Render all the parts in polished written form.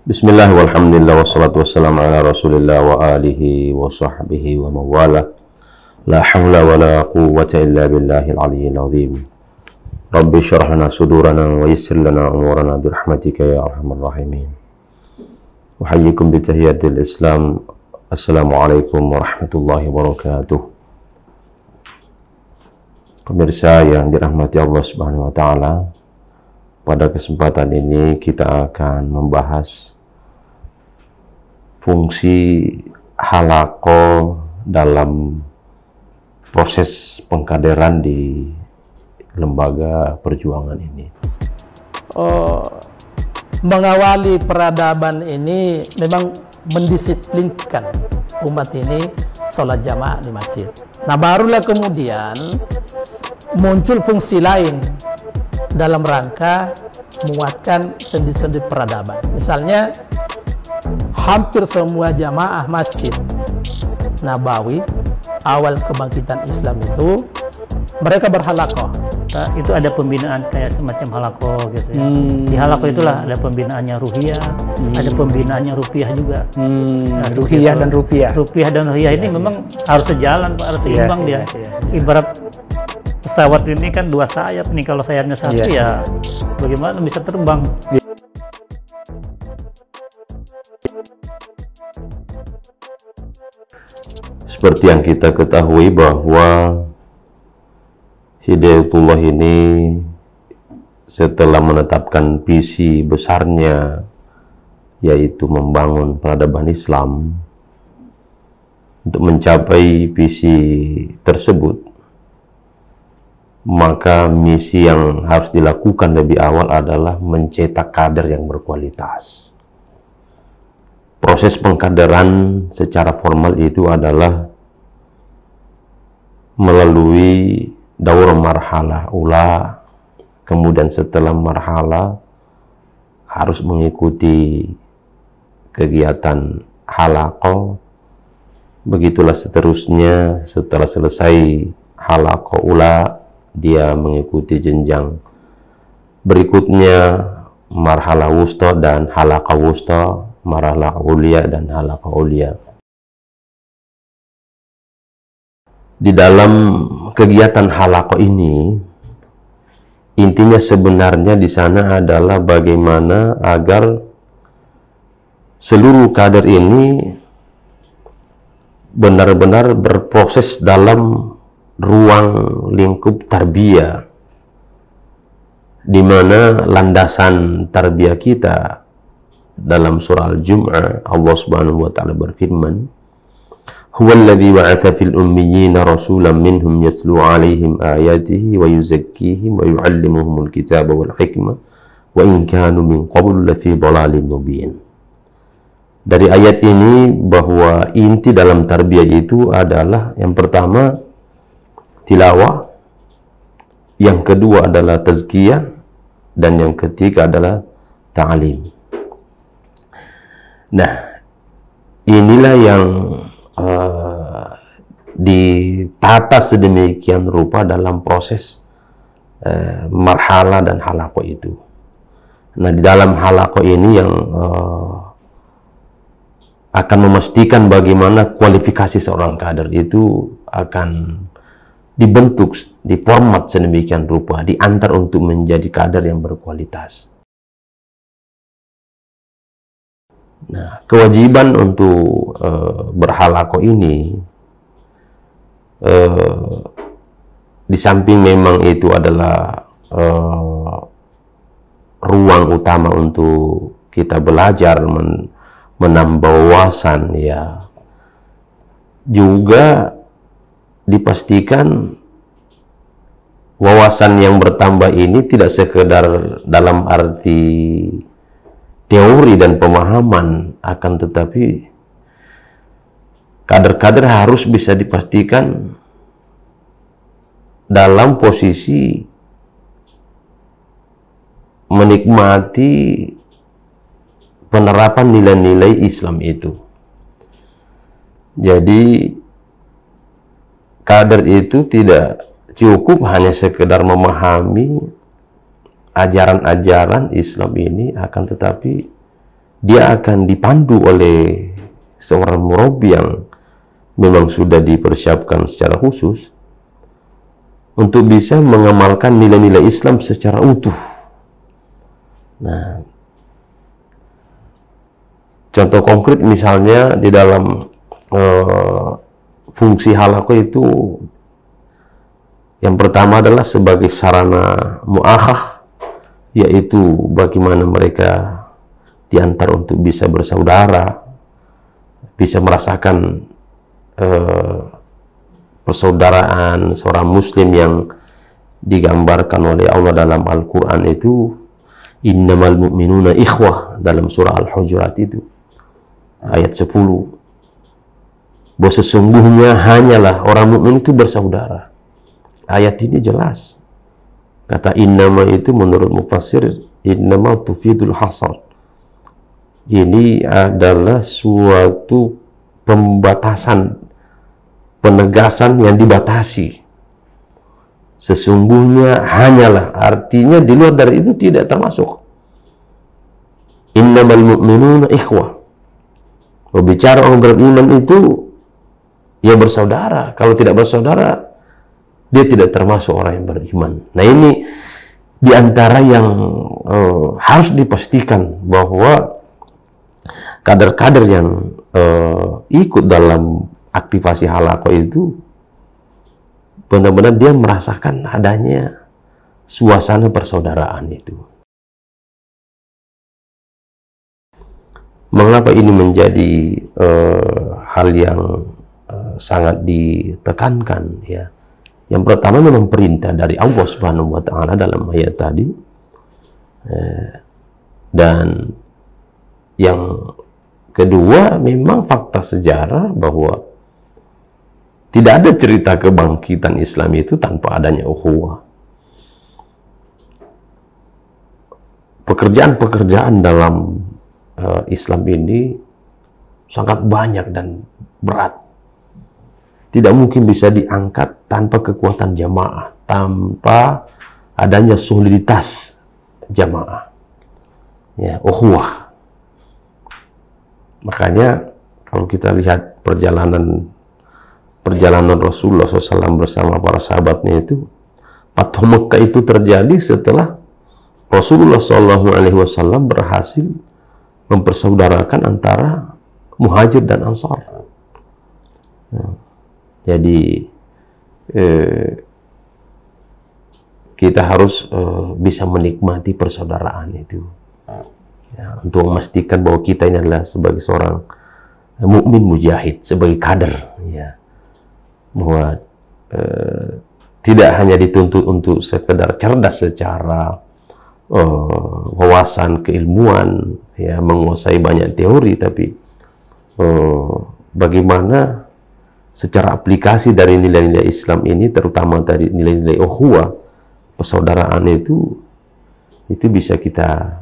Bismillah walhamdulillah wassalatu wassalamu ala rasulillah wa alihi wa sahbihi wa mawala. La hawla wa la quwwata illa billahil aliyyil azim. Rabbi syrah lana sudurana wa yassir lana umurana birahmatika ya arhamar rahimin. Uhayyikum bitahiyatil Islam. Assalamualaikum warahmatullahi wabarakatuh. Pemirsa yang dirahmati Allah Subhanahu wa taala, pada kesempatan ini kita akan membahas fungsi halaqah dalam proses pengkaderan di lembaga perjuangan ini. Mengawali peradaban ini memang mendisiplinkan umat ini sholat jamaah di masjid. Nah, barulah kemudian muncul fungsi lain dalam rangka menguatkan sendi-sendi peradaban. Misalnya, hampir semua jamaah masjid Nabawi awal kebangkitan Islam itu mereka berhalaqah. Itu ada pembinaan kayak semacam halaqah gitu ya. Di halaqah itulah ada pembinaannya ruhiyah, ada pembinaannya rupiah juga. Nah, ruhiyah dan rupiah. Rupiah dan ruhiyah ini memang harus sejalan, Pak, harus seimbang dia. Ibarat pesawat ini kan dua sayap nih, kalau sayapnya satu ya bagaimana bisa terbang? Seperti yang kita ketahui bahwa Hidayatullah ini setelah menetapkan visi besarnya, yaitu membangun peradaban Islam, untuk mencapai visi tersebut, maka misi yang harus dilakukan lebih awal adalah mencetak kader yang berkualitas. Proses pengkaderan secara formal itu adalah melalui daurah marhalah ula, kemudian setelah marhalah harus mengikuti kegiatan halaqah, begitulah seterusnya. Setelah selesai halaqah ula, dia mengikuti jenjang berikutnya, marhalah wusta dan halaqah wusta, marhalah ulia dan halaqah ulia. Di dalam kegiatan halaqah ini, intinya sebenarnya di sana adalah bagaimana agar seluruh kader ini benar-benar berproses dalam ruang lingkup tarbiyah, di mana landasan tarbiyah kita dalam surah Al-Jum'ah, Allah Subhanahu wa taala berfirman, "Huwallazi ba'atsa fil ummiyina rasulan minhum yatlu 'alaihim ayatihi wa yuzakkihim wa yu'allimuhumul kitaba wal hikmah wa in kanu min qablu lafi dhalalin mubin." Dari ayat ini bahwa inti dalam tarbiyah itu adalah yang pertama tilawah, yang kedua adalah tazkiyah, dan yang ketiga adalah ta'lim. Nah, inilah yang ditata sedemikian rupa dalam proses marhalah dan halaqah itu. Nah, di dalam halaqah ini yang akan memastikan bagaimana kualifikasi seorang kader itu akan dibentuk, diformat sedemikian rupa, diantar untuk menjadi kader yang berkualitas. Nah, kewajiban untuk berhalaqah ini, di samping memang itu adalah ruang utama untuk kita belajar, menambah wawasan, ya, juga dipastikan wawasan yang bertambah ini tidak sekedar dalam arti teori dan pemahaman, akan tetapi kader-kader harus bisa dipastikan dalam posisi menikmati penerapan nilai-nilai Islam itu. Jadi kader itu tidak cukup hanya sekedar memahami ajaran-ajaran Islam ini, akan tetapi dia akan dipandu oleh seorang murabbi yang memang sudah dipersiapkan secara khusus untuk bisa mengamalkan nilai-nilai Islam secara utuh. Nah, contoh konkret misalnya di dalam fungsi halaqah itu, yang pertama adalah sebagai sarana mu'akhah, yaitu bagaimana mereka diantar untuk bisa bersaudara, bisa merasakan persaudaraan seorang muslim yang digambarkan oleh Allah dalam Al-Quran itu, innamal mu'minuna ikhwah, dalam surah Al-Hujurat itu ayat 10, bahwa sesungguhnya hanyalah orang mukmin itu bersaudara. Ayat ini jelas. Kata innama itu menurut mufassir, innama tufidul hasar. Ini adalah suatu pembatasan, penegasan yang dibatasi. Sesungguhnya hanyalah, artinya di luar dari itu tidak termasuk. Innamal mu'minuna ikhwah. Berbicara orang beriman itu ya bersaudara. Kalau tidak bersaudara, dia tidak termasuk orang yang beriman. Nah, ini diantara yang harus dipastikan, bahwa kader-kader yang ikut dalam aktivasi halaqah itu benar-benar dia merasakan adanya suasana persaudaraan itu. Mengapa ini menjadi hal yang sangat ditekankan, ya? Yang pertama memang perintah dari Allah Subhanahu wa Ta'ala dalam ayat tadi, dan yang kedua memang fakta sejarah bahwa tidak ada cerita kebangkitan Islam itu tanpa adanya ukhuwah. Pekerjaan-pekerjaan dalam Islam ini sangat banyak dan berat. Tidak mungkin bisa diangkat tanpa kekuatan jamaah, tanpa adanya soliditas jamaah, ya, ukhuwah. Makanya kalau kita lihat perjalanan Rasulullah SAW bersama para sahabatnya itu, Fathu Mekkah itu terjadi setelah Rasulullah SAW berhasil mempersaudarakan antara Muhajir dan Ansar. Jadi kita harus bisa menikmati persaudaraan itu, ya, untuk memastikan bahwa kita ini adalah sebagai seorang mukmin mujahid, sebagai kader, ya, bahwa tidak hanya dituntut untuk sekedar cerdas secara wawasan keilmuan, ya, menguasai banyak teori, tapi bagaimana secara aplikasi dari nilai-nilai Islam ini, terutama dari nilai-nilai ukhuwah, persaudaraan itu bisa kita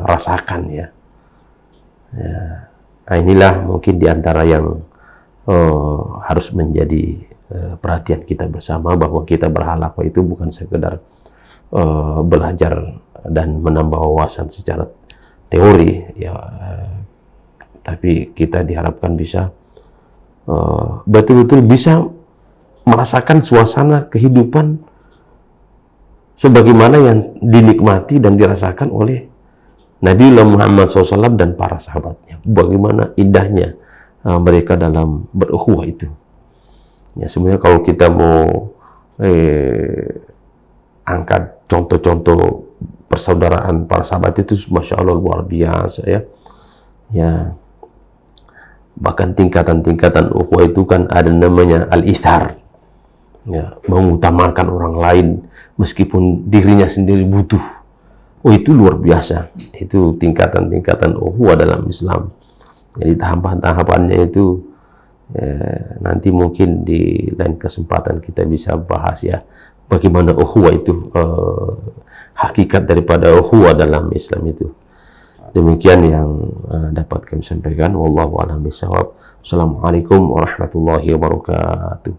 rasakan, ya. Nah, inilah mungkin diantara yang harus menjadi perhatian kita bersama, bahwa kita berhalaqah itu bukan sekedar belajar dan menambah wawasan secara teori, ya, tapi kita diharapkan bisa betul-betul bisa merasakan suasana kehidupan sebagaimana yang dinikmati dan dirasakan oleh Nabi Muhammad SAW dan para sahabatnya. Bagaimana indahnya mereka dalam berukhuwah itu. Ya, sebenarnya kalau kita mau angkat contoh-contoh persaudaraan para sahabat itu, Masya Allah, luar biasa, ya. Ya, bahkan tingkatan-tingkatan ukhuwah itu kan ada namanya al-ithar, ya, mengutamakan orang lain meskipun dirinya sendiri butuh. Oh, itu luar biasa. Itu tingkatan-tingkatan ukhuwah dalam Islam. Jadi tahapan-tahapannya itu nanti mungkin di lain kesempatan kita bisa bahas, ya, bagaimana ukhuwah itu, hakikat daripada ukhuwah dalam Islam itu. Demikian yang dapat kami sampaikan. Wallahu a'lam bishawab. Assalamualaikum warahmatullahi wabarakatuh.